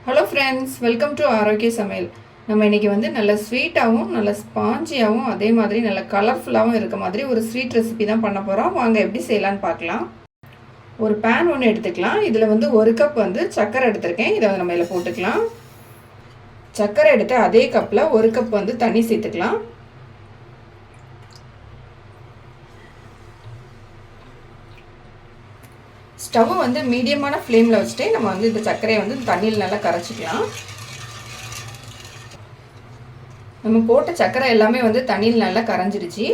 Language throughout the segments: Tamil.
ஹலோ ஃப்ரெண்ட்ஸ், வெல்கம் டு ஆரோக்கிய சமையல். நம்ம இன்றைக்கி வந்து நல்ல ஸ்வீட்டாகவும் நல்ல ஸ்பாஞ்சியாகவும் அதே மாதிரி நல்ல கலர்ஃபுல்லாகவும் இருக்க மாதிரி ஒரு ஸ்வீட் ரெசிபி தான் பண்ண போகிறோம். வாங்க எப்படி செய்யலான்னு பார்க்கலாம். ஒரு பேன் ஒன்று எடுத்துக்கலாம். இதில் வந்து 1 கப் வந்து சர்க்கரை எடுத்திருக்கேன். இதை வந்து நம்ம இதில் போட்டுக்கலாம். சர்க்கரை எடுத்து அதே கப்பில் 1 கப் வந்து தண்ணி சேர்த்துக்கலாம். ஸ்டவ் வந்து மீடியமான ஃப்ளேமில் வச்சுட்டு நம்ம வந்து இந்த சர்க்கரையை வந்து தண்ணியில் நல்லா கரைச்சிக்கலாம். நம்ம போட்ட சர்க்கரை எல்லாமே வந்து தண்ணியில் நல்லா கரைஞ்சிடுச்சு.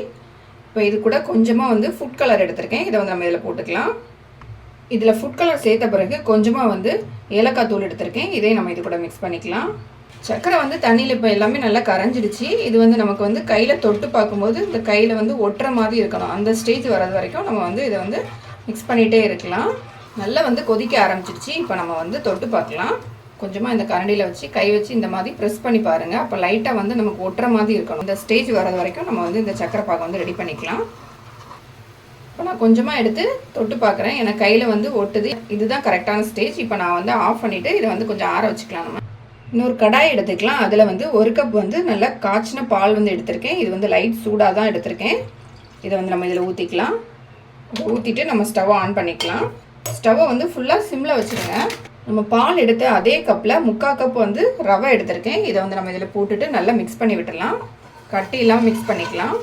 இப்போ இது கூட கொஞ்சமாக வந்து ஃபுட் கலர் எடுத்திருக்கேன். இதை வந்து நம்ம இதில் போட்டுக்கலாம். இதில் ஃபுட் கலர் சேர்த்த பிறகு கொஞ்சமாக வந்து ஏலக்காய் தூள் எடுத்திருக்கேன். இதையும் நம்ம இது கூட மிக்ஸ் பண்ணிக்கலாம். சர்க்கரை வந்து தண்ணியில் இப்போ எல்லாமே நல்லா கரைஞ்சிடுச்சு. இது வந்து நமக்கு வந்து கையில் தொட்டு பார்க்கும்போது இந்த கையில் வந்து ஒட்டுற மாதிரி இருக்கணும். அந்த ஸ்டேஜ் வர்றது வரைக்கும் நம்ம வந்து இதை வந்து மிக்ஸ் பண்ணிகிட்டே இருக்கலாம். நல்லா வந்து கொதிக்க ஆரம்பிச்சிடுச்சு. இப்போ நம்ம வந்து தொட்டு பார்க்கலாம். கொஞ்சமாக இந்த கரண்டியில் வச்சு கை வச்சு இந்த மாதிரி ப்ரெஸ் பண்ணி பாருங்கள். அப்போ லைட்டாக வந்து நமக்கு ஒட்டுற மாதிரி இருக்கணும். இந்த ஸ்டேஜ் வர்றது வரைக்கும் நம்ம வந்து இந்த சக்கரை பாகை வந்து ரெடி பண்ணிக்கலாம். இப்போ நான் கொஞ்சமாக எடுத்து தொட்டு பார்க்குறேன். எனக்கு கையில் வந்து ஒட்டுது. இதுதான் கரெக்டான ஸ்டேஜ். இப்போ நான் வந்து ஆஃப் பண்ணிவிட்டு இதை வந்து கொஞ்சம் ஆற வச்சுக்கலாம். நம்ம இன்னொரு கடாய் எடுத்துக்கலாம். அதில் வந்து 1 கப் வந்து நல்லா காய்ச்சின பால் வந்து எடுத்திருக்கேன். இது வந்து லைட் சூடாக தான் எடுத்திருக்கேன். இதை வந்து நம்ம இதில் ஊற்றிக்கலாம். ஊற்றிட்டு நம்ம ஸ்டவ்வை ஆன் பண்ணிக்கலாம். ஸ்டவ்வை வந்து ஃபுல்லாக சிம்மில் வச்சுருங்க. நம்ம பால் எடுத்து அதே கப்பில் 3/4 கப் வந்து ரவை எடுத்திருக்கேன். இதை வந்து நம்ம இதில் போட்டுட்டு நல்லா மிக்ஸ் பண்ணி விட்டுடலாம். கட்டி இல்லாமல் மிக்ஸ் பண்ணிக்கலாம்.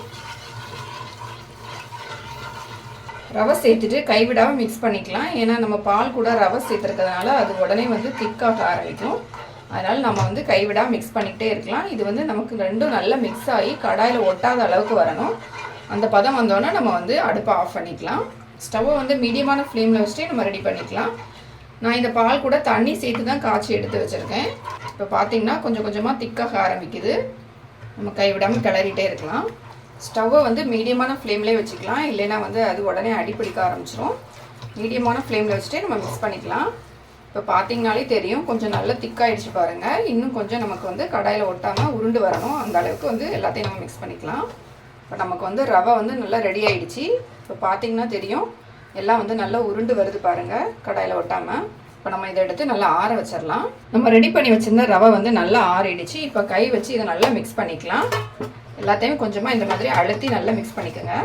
ரவை சேர்த்துட்டு கைவிடாமல் மிக்ஸ் பண்ணிக்கலாம். ஏன்னா நம்ம பால் கூட ரவை சேர்த்துருக்கிறதுனால அது உடனே வந்து திக்காக ஆரம்பிக்கும். அதனால் நம்ம வந்து கைவிடாமல் மிக்ஸ் பண்ணிக்கிட்டே இருக்கலாம். இது வந்து நமக்கு ரெண்டும் நல்லா மிக்ஸ் ஆகி கடாயில் ஒட்டாத அளவுக்கு வரணும். அந்த பதம் வந்தோடனே நம்ம வந்து அடுப்பை ஆஃப் பண்ணிக்கலாம். ஸ்டவ்வை வந்து மீடியமான ஃப்ளேமில் வச்சுட்டு நம்ம ரெடி பண்ணிக்கலாம். நான் இந்த பால் கூட தண்ணி சேர்த்து தான் காய்ச்சி எடுத்து வச்சுருக்கேன். இப்போ பார்த்திங்கன்னா கொஞ்சம் கொஞ்சமாக திக்காக ஆரம்பிக்குது. நம்ம கைவிடாமல் கிளறிட்டே இருக்கலாம். ஸ்டவ்வை வந்து மீடியமான ஃப்ளேம்லேயே வச்சுக்கலாம். இல்லைன்னா வந்து அது உடனே அடிப்பிடிக்க ஆரம்பிச்சிடும். மீடியமான ஃப்ளேமில் வச்சுட்டு நம்ம மிக்ஸ் பண்ணிக்கலாம். இப்போ பார்த்திங்கனாலே தெரியும் கொஞ்சம் நல்லா திக்காகிடுச்சு பாருங்கள். இன்னும் கொஞ்சம் நமக்கு வந்து கடாயில் ஒட்டாமல் உருண்டு வரணும். அந்த அளவுக்கு வந்து எல்லாத்தையும் நம்ம மிக்ஸ் பண்ணிக்கலாம். இப்போ நமக்கு வந்து ரவை வந்து நல்லா ரெடி ஆகிடுச்சு. இப்போ பார்த்திங்கன்னா தெரியும் எல்லாம் வந்து நல்லா உருண்டு வருது பாருங்கள் கடாயில் ஒட்டாமல். இப்போ நம்ம இதை எடுத்து நல்லா ஆற வச்சிடலாம். நம்ம ரெடி பண்ணி வச்சுருந்த ரவை வந்து நல்லா ஆறிடுச்சு. இப்போ கை வச்சு இதை நல்லா மிக்ஸ் பண்ணிக்கலாம். எல்லாத்தையும் கொஞ்சமாக இந்த மாதிரி அழுத்தி நல்லா மிக்ஸ் பண்ணிக்கோங்க.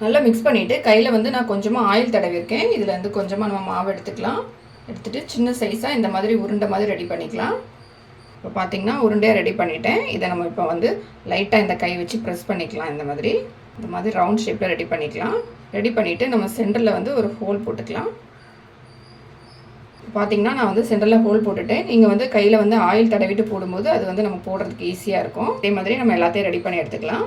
நல்லா மிக்ஸ் பண்ணிவிட்டு கையில் வந்து நான் கொஞ்சமாக ஆயில் தடவிருக்கேன். இதில் வந்து கொஞ்சமாக நம்ம மாவு எடுத்துக்கலாம். எடுத்துகிட்டு சின்ன சைஸாக இந்த மாதிரி உருண்டை மாதிரி ரெடி பண்ணிக்கலாம். இப்போ பார்த்திங்கன்னா உருண்டையாக ரெடி பண்ணிவிட்டேன். இதை நம்ம இப்போ வந்து லைட்டாக இந்த கை வச்சு ப்ரெஸ் பண்ணிக்கலாம். இந்த மாதிரி ரவுண்ட் ஷேப்பில் ரெடி பண்ணிக்கலாம். ரெடி பண்ணிவிட்டு நம்ம சென்டரில் வந்து ஒரு ஹோல் போட்டுக்கலாம். பார்த்திங்கன்னா நான் வந்து சென்டரில் ஹோல் போட்டுட்டேன். நீங்கள் வந்து கையில் வந்து ஆயில் தடவிட்டு போடும்போது அது வந்து நம்ம போடுறதுக்கு ஈஸியாக இருக்கும். அதே மாதிரி நம்ம எல்லாத்தையும் ரெடி பண்ணி எடுத்துக்கலாம்.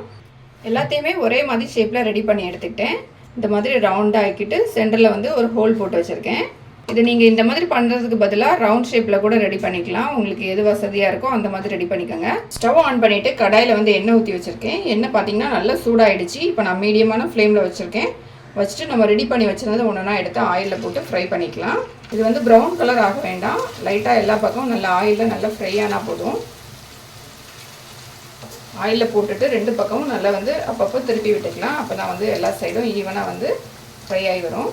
எல்லாத்தையுமே ஒரே மாதிரி ஷேப்பில் ரெடி பண்ணி எடுத்துக்கிட்டேன். இந்த மாதிரி ரவுண்டாக ஆக்கிட்டு சென்டரில் வந்து ஒரு ஹோல் போட்டு வச்சுருக்கேன். இது நீங்கள் இந்த மாதிரி பண்ணுறதுக்கு பதிலாக ரவுண்ட் ஷேப்பில் கூட ரெடி பண்ணிக்கலாம். உங்களுக்கு எது வசதியாக இருக்கோ அந்த மாதிரி ரெடி பண்ணிக்கோங்க. ஸ்டவ் ஆன் பண்ணிவிட்டு கடாயில் வந்து எண்ணெய் ஊற்றி வச்சுருக்கேன். எண்ணெய் பார்த்திங்கன்னா நல்லா சூடாகிடுச்சு. இப்போ நான் மீடியமான ஃப்ளேமில் வச்சுருக்கேன். வச்சுட்டு நம்ம ரெடி பண்ணி வச்சுருந்தது ஒன்றுனா எடுத்து ஆயிலில் போட்டு ஃப்ரை பண்ணிக்கலாம். இது வந்து ப்ரௌன் கலர் ஆக வேண்டாம். லைட்டாக எல்லா பக்கமும் நல்லா ஆயிலில் நல்லா ஃப்ரை ஆனால் போதும். ஆயிலில் போட்டுட்டு 2 பக்கமும் நல்லா வந்து அப்பப்போ திருப்பி விட்டுக்கலாம். அப்போ தான் வந்து எல்லா சைடும் ஈவனாக வந்து ஃப்ரை ஆகி வரும்.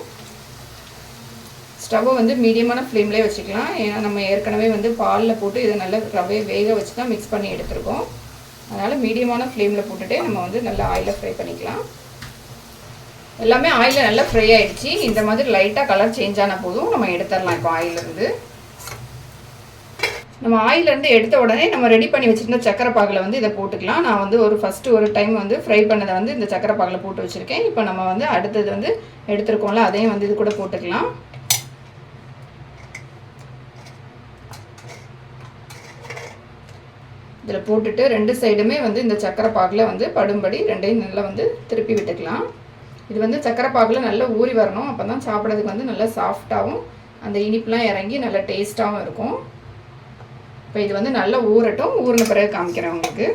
ஸ்டவ்வை வந்து மீடியமான ஃப்ளேம்லேயே வச்சுக்கலாம். ஏன்னா நம்ம ஏற்கனவே வந்து பாலில் போட்டு இதை நல்லா ரவையை வேக வச்சு தான் மிக்ஸ் பண்ணி எடுத்துருக்கோம். அதனால் மீடியமான ஃப்ளேமில் போட்டுட்டு நம்ம வந்து நல்லா ஆயிலில் ஃப்ரை பண்ணிக்கலாம். எல்லாமே ஆயிலில் நல்லா ஃப்ரை ஆகிடுச்சு. இந்த மாதிரி லைட்டாக கலர் சேஞ்ச் ஆனால் போதும் நம்ம எடுத்துடலாம். இப்போ ஆயிலிருந்து நம்ம ஆயிலேருந்து எடுத்த உடனே நம்ம ரெடி பண்ணி வச்சுருந்த சக்கரை பாகில் வந்து இதை போட்டுக்கலாம். நான் வந்து ஃபஸ்ட்டு ஒரு டைம் வந்து ஃப்ரை பண்ணதை வந்து இந்த சக்கரை பாகில் போட்டு வச்சுருக்கேன். இப்போ நம்ம வந்து அடுத்தது வந்து எடுத்துருக்கோம்ல அதையும் வந்து இது கூட போட்டுக்கலாம். இதில் போட்டுட்டு 2 சைடுமே வந்து இந்த சக்கரை பாகில் வந்து படும்படி 2ஐயும் நல்லா வந்து திருப்பி விட்டுக்கலாம். இது வந்து சக்கரை பாகில் நல்லா ஊறி வரணும். அப்போ தான் சாப்பிட்றதுக்கு வந்து நல்லா சாஃப்டாகவும் அந்த இனிப்புலாம் இறங்கி நல்லா டேஸ்ட்டாகவும் இருக்கும். இப்போ இது வந்து நல்லா ஊறட்டும். ஊறின பிறகு காமிக்கிறேன் உங்களுக்கு.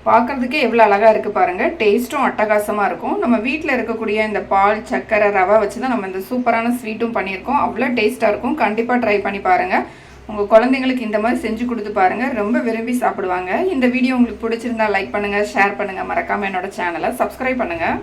பார்க்குறதுக்கே எவ்வளோ அழகாக இருக்குது பாருங்கள். டேஸ்ட்டும் அட்டகாசமாக இருக்கும். நம்ம வீட்டில் இருக்கக்கூடிய இந்த பால் சக்கரை ரவை வச்சு தான் நம்ம இந்த சூப்பரான ஸ்வீட்டும் பண்ணியிருக்கோம். அவ்வளோ டேஸ்ட்டாக இருக்கும். கண்டிப்பாக ட்ரை பண்ணி பாருங்கள். உங்கள் குழந்தைங்களுக்கு இந்த மாதிரி செஞ்சு கொடுத்து பாருங்கள். ரொம்ப விரும்பி சாப்பிடுவாங்க. இந்த வீடியோ உங்களுக்கு பிடிச்சிருந்தா லைக் பண்ணுங்கள், ஷேர் பண்ணுங்கள். மறக்காமல் என்னோட சேனலை சப்ஸ்கிரைப் பண்ணுங்கள்.